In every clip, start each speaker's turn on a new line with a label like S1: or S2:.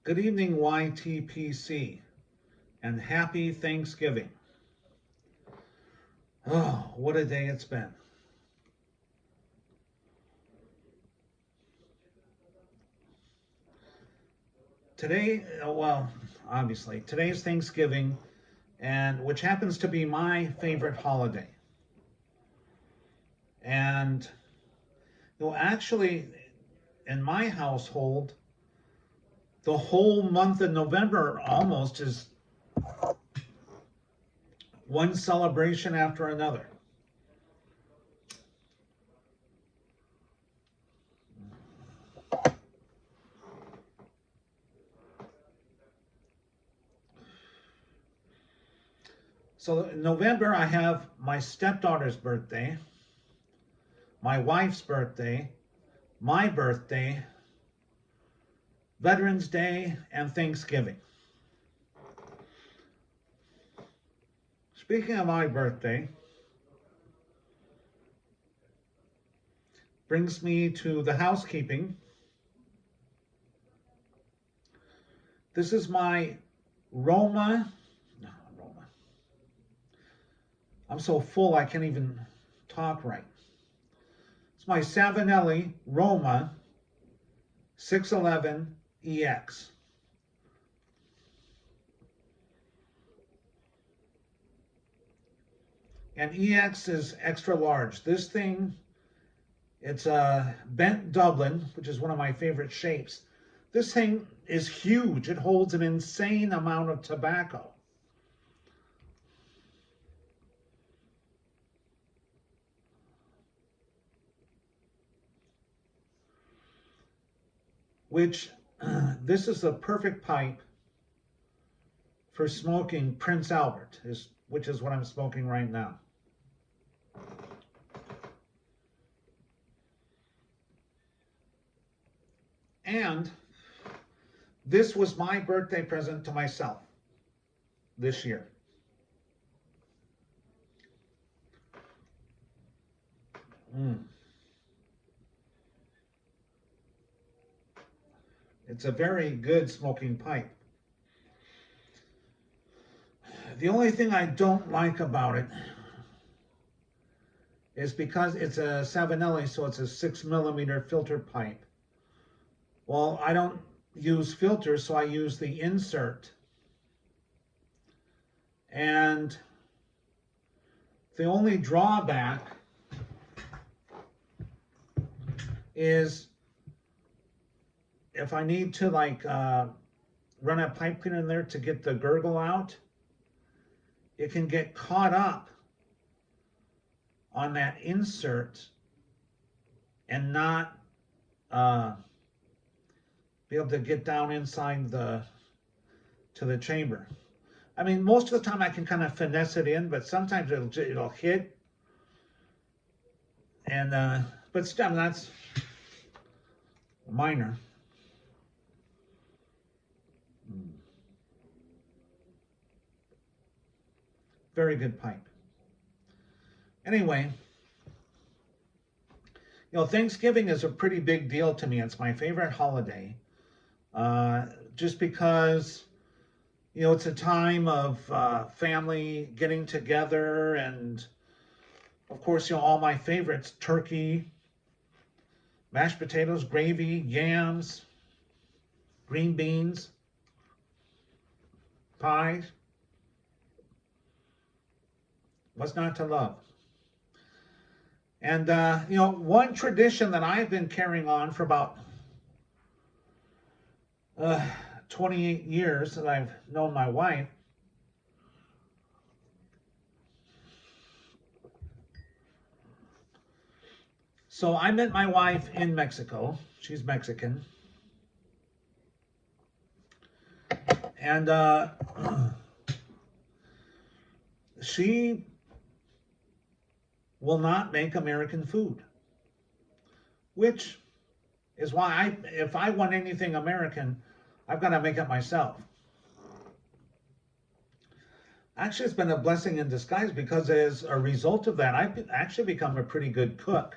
S1: Good evening, YTPC, and happy Thanksgiving. Oh, what a day it's been. Today, well, obviously, today's Thanksgiving, and which happens to be my favorite holiday. And, actually, in my household, the whole month of November almost is one celebration after another. So in November, I have my stepdaughter's birthday, my wife's birthday, my birthday, Veterans Day, and Thanksgiving. Speaking of my birthday, brings me to the housekeeping. This is my Roma. No, Roma. I'm so full I can't even talk right. It's my Savinelli Roma 611 EX. And EX is extra large. This thing, it's a bent Dublin, which is one of my favorite shapes. This thing is huge. It holds an insane amount of tobacco. Which, this is the perfect pipe for smoking Prince Albert, which is what I'm smoking right now. And this was my birthday present to myself this year. It's a very good smoking pipe. The only thing I don't like about it is because it's a Savinelli, so it's a 6mm filter pipe. Well, I don't use filters, so I use the insert. And the only drawback is if I need to run a pipe cleaner in there to get the gurgle out, it can get caught up on that insert and not be able to get down inside to the chamber. I mean, most of the time I can kind of finesse it in, but sometimes it'll hit. And but still, that's minor. Very good pipe. Anyway, Thanksgiving is a pretty big deal to me. It's my favorite holiday. Just because, it's a time of family getting together, and of course, all my favorites: turkey, mashed potatoes, gravy, yams, green beans, pies. What's not to love? And, one tradition that I've been carrying on for about 28 years that I've known my wife. So I met my wife in Mexico. She's Mexican. And she will not make American food, which is why if I want anything American, I've got to make it myself. Actually, it's been a blessing in disguise, because as a result of that, I've actually become a pretty good cook.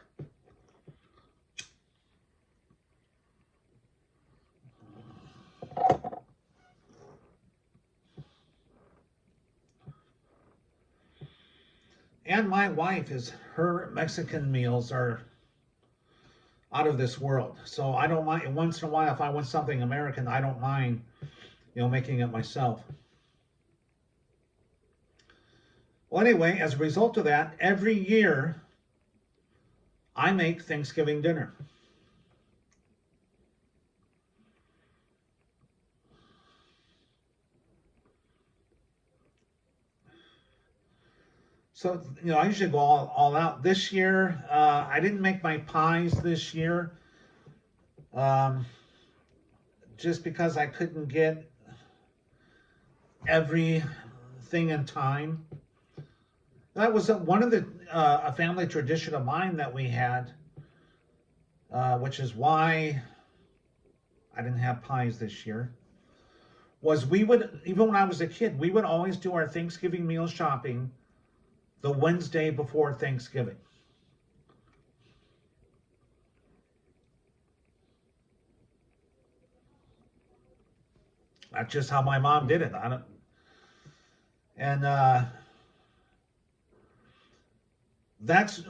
S1: And my wife her Mexican meals are out of this world. So I don't mind, once in a while, if I want something American, I don't mind, making it myself. Well, anyway, as a result of that, every year I make Thanksgiving dinner. So, I usually go all out. This year, I didn't make my pies this year, um, just because I couldn't get everything in time. That was one of a family tradition of mine that we had, which is why I didn't have pies this year. Was we would, even when I was a kid, we would always do our Thanksgiving meal shopping the Wednesday before Thanksgiving. That's just how my mom did it. I don't, and that's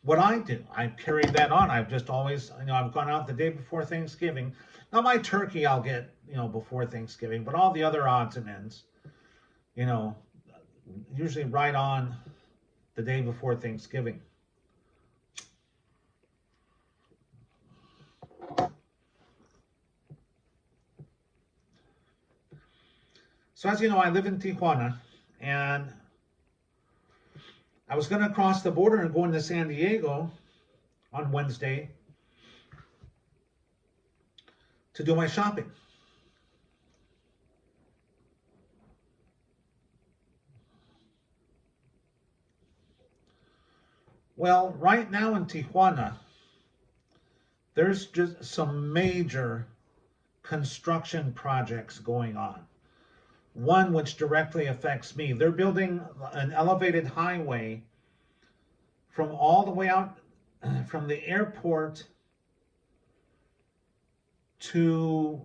S1: what I do. I carried that on. I've just always I've gone out the day before Thanksgiving. Now my turkey I'll get before Thanksgiving, but all the other odds and ends, you know, usually right on the day before Thanksgiving. So as you know, I live in Tijuana, and I was going to cross the border and go into San Diego on Wednesday to do my shopping. Well, right now in Tijuana, there's just some major construction projects going on. One which directly affects me. They're building an elevated highway from all the way out from the airport to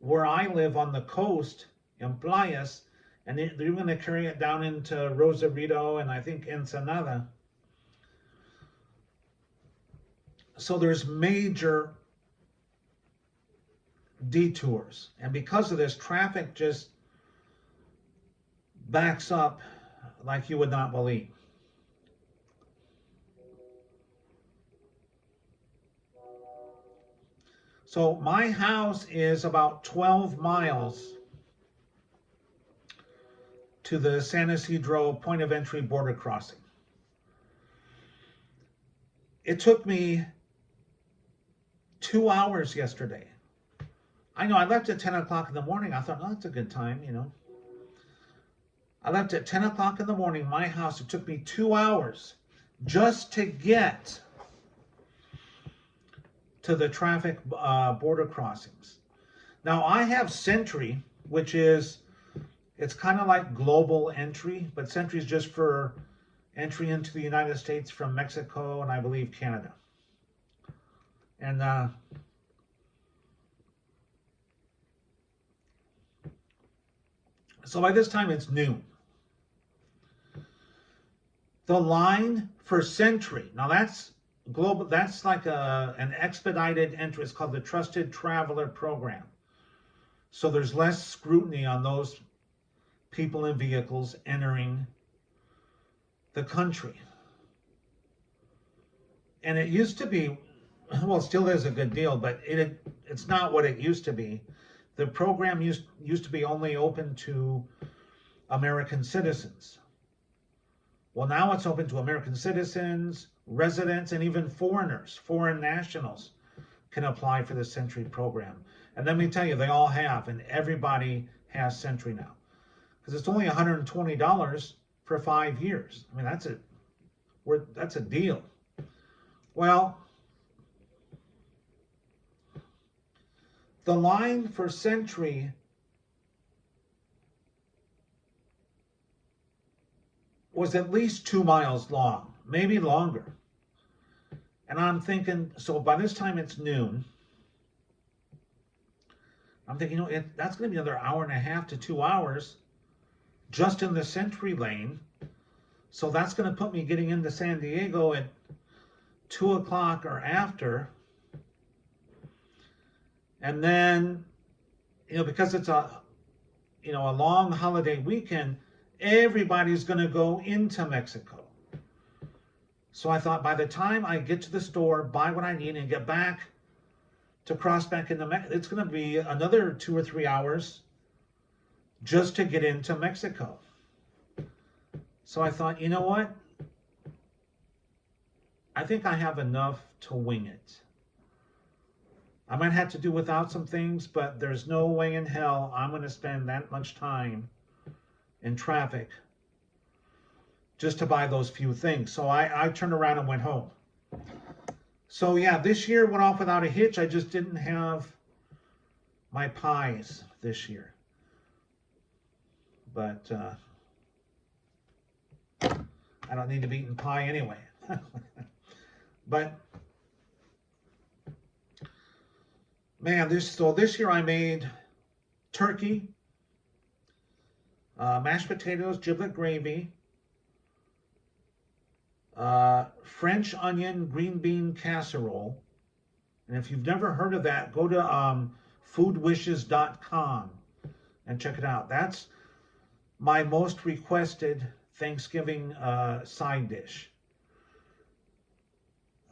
S1: where I live on the coast in Playas, and they're going to carry it down into Rosarito and I think Ensenada. So there's major detours, and because of this, traffic just backs up like you would not believe. So my house is about 12 miles to the San Isidro point of entry border crossing. It took me 2 hours yesterday. I know I left at 10 o'clock in the morning. I thought, oh, that's a good time, I left at 10 o'clock in the morning, my house. It took me 2 hours just to get to the traffic border crossings. Now, I have Sentry, which it's kind of like global entry, but Sentry is just for entry into the United States from Mexico and I believe Canada. And so by this time it's noon. The line for Sentry, now that's global, that's like an expedited entry. It's called the Trusted Traveler Program. So there's less scrutiny on those people in vehicles entering the country. And it used to be, well, it still is a good deal, but it's not what it used to be. The program used to be only open to American citizens. Well, now it's open to American citizens, residents, and even foreigners, foreign nationals can apply for the Sentry program. And let me tell you, they all have, and everybody has Sentry now. Because it's only $120 for 5 years. I mean, that's a deal. Well, the line for Sentry was at least 2 miles long, maybe longer. And I'm thinking, so by this time it's noon. I'm thinking, that's going to be another hour and a half to 2 hours just in the Sentry lane. So that's going to put me getting into San Diego at 2 o'clock or after. And then, because it's a long holiday weekend, everybody's going to go into Mexico. So I thought by the time I get to the store, buy what I need, and get back to cross back into Mexico, it's going to be another 2 or 3 hours just to get into Mexico. So I thought, you know what? I think I have enough to wing it. I might have to do without some things, but there's no way in hell I'm going to spend that much time in traffic just to buy those few things. So I turned around and went home. So yeah, this year went off without a hitch. I just didn't have my pies this year. But I don't need to be eating pie anyway. But man, this year I made turkey, mashed potatoes, giblet gravy, French onion green bean casserole. And if you've never heard of that, go to foodwishes.com and check it out. That's my most requested Thanksgiving side dish.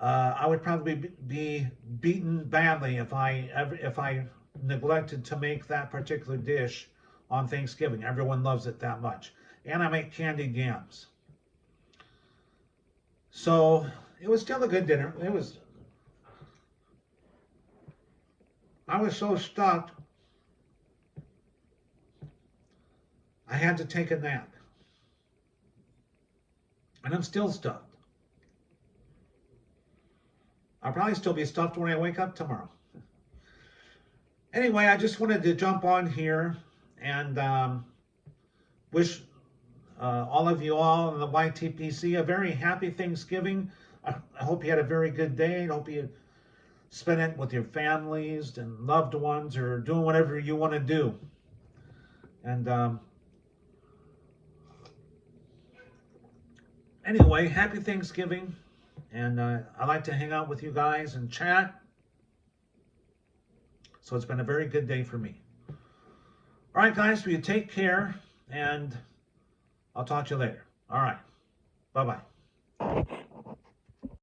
S1: I would probably be beaten badly if I neglected to make that particular dish on Thanksgiving. Everyone loves it that much. And I make candied yams. So it was still a good dinner. I was so stuffed, I had to take a nap. And I'm still stuffed. I'll probably still be stuffed when I wake up tomorrow. Anyway, I just wanted to jump on here and wish all of you all in the YTPC a very happy Thanksgiving. I hope you had a very good day. I hope you spent it with your families and loved ones, or doing whatever you want to do. And anyway, happy Thanksgiving. And I like to hang out with you guys and chat. So it's been a very good day for me. All right, guys, will you take care, and I'll talk to you later. All right. Bye-bye.